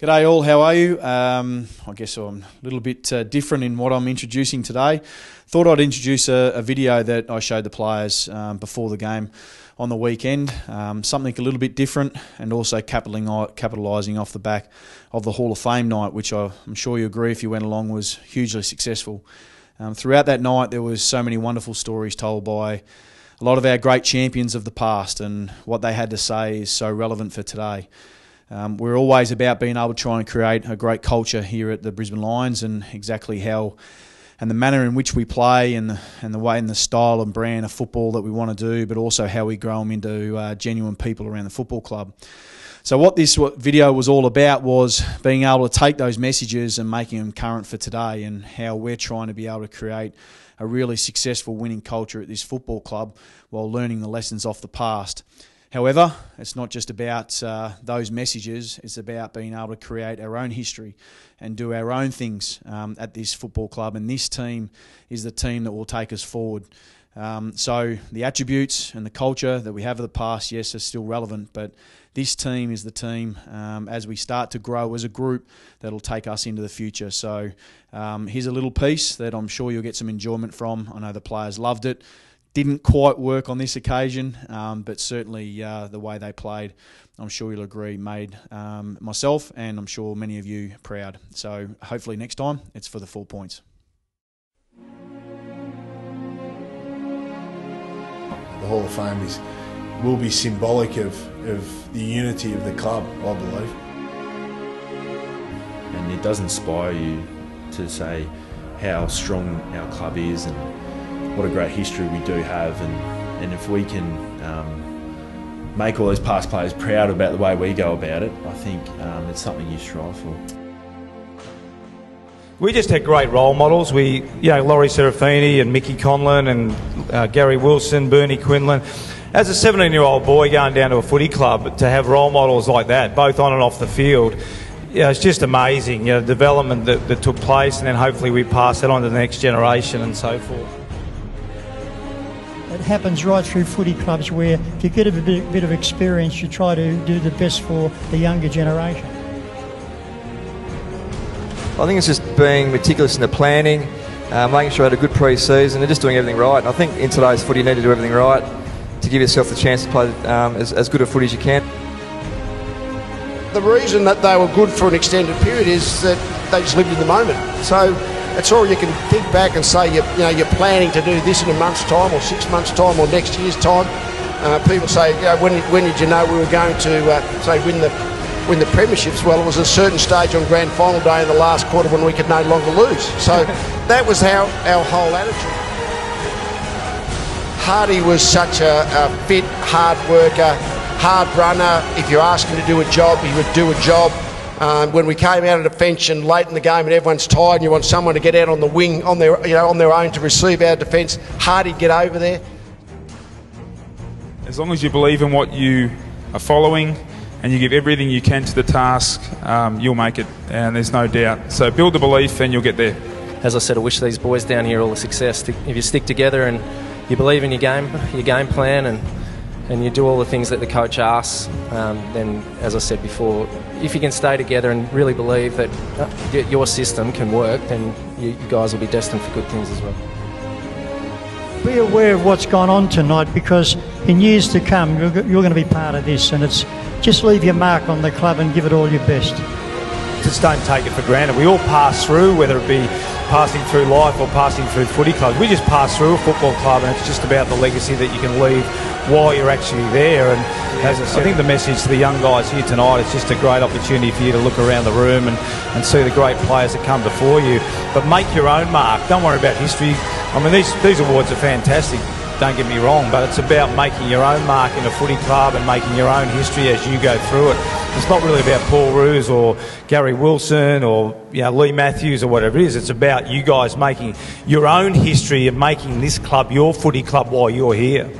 G'day all, how are you? I guess I'm a little bit different in what I'm introducing today. Thought I'd introduce a video that I showed the players before the game on the weekend. Something a little bit different, and also capitalising off the back of the Hall of Fame night, which I'm sure you agree if you went along was hugely successful. Throughout that night there was so many wonderful stories told by a lot of our great champions of the past, and what they had to say is so relevant for today. We're always about being able to try and create a great culture here at the Brisbane Lions, and exactly how and the manner in which we play, and the way and the style and brand of football that we want to do, but also how we grow them into genuine people around the football club. So what this video was all about was being able to take those messages and making them current for today, and how we're trying to be able to create a really successful winning culture at this football club while learning the lessons off the past. However, it's not just about those messages, it's about being able to create our own history and do our own things at this football club, and this team is the team that will take us forward. So the attributes and the culture that we have of the past, yes, are still relevant, but this team is the team as we start to grow as a group that'll take us into the future. So here's a little piece that I'm sure you'll get some enjoyment from. I know the players loved it. Didn't quite work on this occasion, but certainly the way they played, I'm sure you'll agree, made myself and I'm sure many of you proud. So hopefully next time it's for the 4 points. The Hall of Fame will be symbolic of the unity of the club, I believe. And it does inspire you to say how strong our club is and what a great history we do have, and if we can make all those past players proud about the way we go about it, I think it's something you strive for. We just had great role models. Laurie Serafini and Mickey Conlon and Gary Wilson, Bernie Quinlan. As a 17-year-old boy going down to a footy club, to have role models like that, both on and off the field, it's just amazing. The development that took place, and then hopefully we pass that on to the next generation and so forth. It happens right through footy clubs where if you get a bit of experience, you try to do the best for the younger generation. I think it's just being meticulous in the planning, making sure I had a good pre-season and just doing everything right. And I think in today's footy you need to do everything right to give yourself the chance to play as good a footy as you can. The reason that they were good for an extended period is that they just lived in the moment. So it's all you can think back and say you're planning to do this in a month's time or 6 months' time or next year's time. People say, when did you know we were going to say win the premierships? Well, it was a certain stage on grand final day in the last quarter when we could no longer lose. So that was our whole attitude. Hardy was such a fit, hard worker, hard runner. If you asked him to do a job, he would do a job. When we came out of defence and late in the game and everyone's tired and you want someone to get out on the wing on their own to receive our defence, Hardy'd get over there. As long as you believe in what you are following and you give everything you can to the task, you'll make it, and there's no doubt. So build the belief and you'll get there. As I said, I wish these boys down here all the success. If you stick together and you believe in your game plan, and you do all the things that the coach asks, then, as I said before, if you can stay together and really believe that your system can work, then you guys will be destined for good things as well. Be aware of what's gone on tonight, because in years to come you're going to be part of this, and it's just leave your mark on the club and give it all your best. Just don't take it for granted. We all pass through, whether it be passing through life or passing through footy clubs. We just pass through a football club, and it's just about the legacy that you can leave while you're actually there. And as I said, I think the message to the young guys here tonight is just a great opportunity for you to look around the room and see the great players that come before you. But make your own mark. Don't worry about history. I mean, these awards are fantastic, don't get me wrong, but it's about making your own mark in a footy club and making your own history as you go through it. It's not really about Paul Roos or Gary Wilson or Lee Matthews or whatever it is. It's about you guys making your own history and making this club your footy club while you're here.